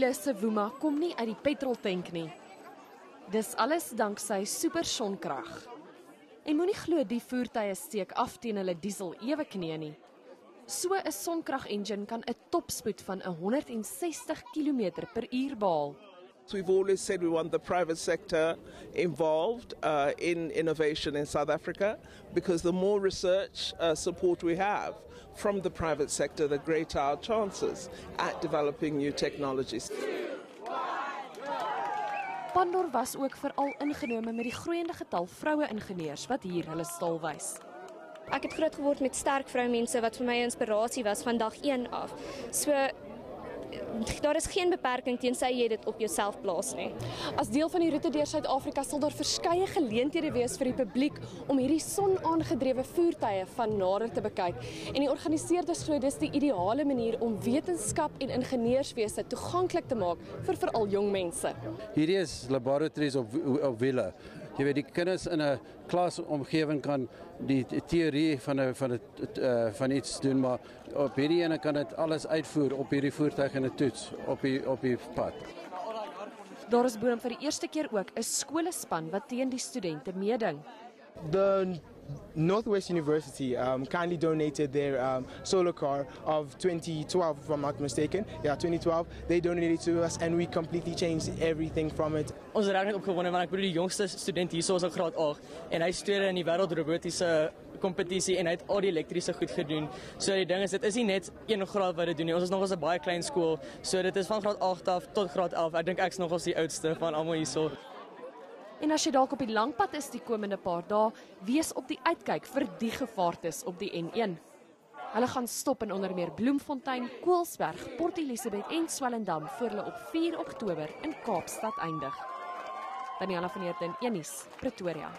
wiele se woema kom nie uit die petroltank nie. Dis alles danksy supersonkrag. En moenie glo die voertuie steek af teen hulle diesel ewe knie nie. So 'n sonkrag-engine kan 'n topspoed van 160 km/h behaal. We've always said we want the private sector involved in innovation in South Africa, because the more research support we have from the private sector, the greater our chances at developing new technologies. Pandor was ook veral ingenome met die groeiende getal vroue-ingenieurs wat hier hulle staal wys. Ek het groot geword met sterk vroumense wat vir my 'n inspirasie was van dag 1 af. So daar is geen beperking tensy jy dit op jouself plaas nie. As deel van die roete deur Suid-Afrika sal daar verskeie geleenthede wees vir die publiek om hierdie son-aangedrewe voertuie van nader te bekyk. En die organiseerders glo dis die ideale manier om wetenskap en ingenieurswese toeganklik te maak vir veral jong mense. Hierdie is laboratories op wiele. Jy weet, die kinders in 'n klasomgewing kan die teorie van iets doen, maar op hierdie ene kan dit alles uitvoer op hierdie voertuig en 'n toets op die pad. Daar is boonop vir die eerste keer ook 'n skolespan wat teen die studente meeding. The Northwest University kindly donated their solar car of 2012, if I'm not mistaken. Yeah, 2012. They donated it to us and we completely changed everything from it. Ons is regtig opgewonde want ek bedoel die jongste student hier is ook graad 8 en hy studeer in die wêreldrobotiese kompetisie en hy het al die elektriese goed gedoen. So die ding is dit is nie net een graad wat dit doen nie. Ons is nog 'n baie klein skool. So dit is van graad 8 af tot graad 11. Ek dink ek's nog die oudste van almal hierso. En as jy dalk op die langpad is die komende paar dae, wees op die uitkyk vir die gevaartes op die N1. Hulle gaan stop in onder meer Bloemfontein, Koelsberg, Port Elizabeth en Swellendam voor hulle op 4 Oktober in Kaapstad eindig. Daniela van Heerden, Unies, Pretoria.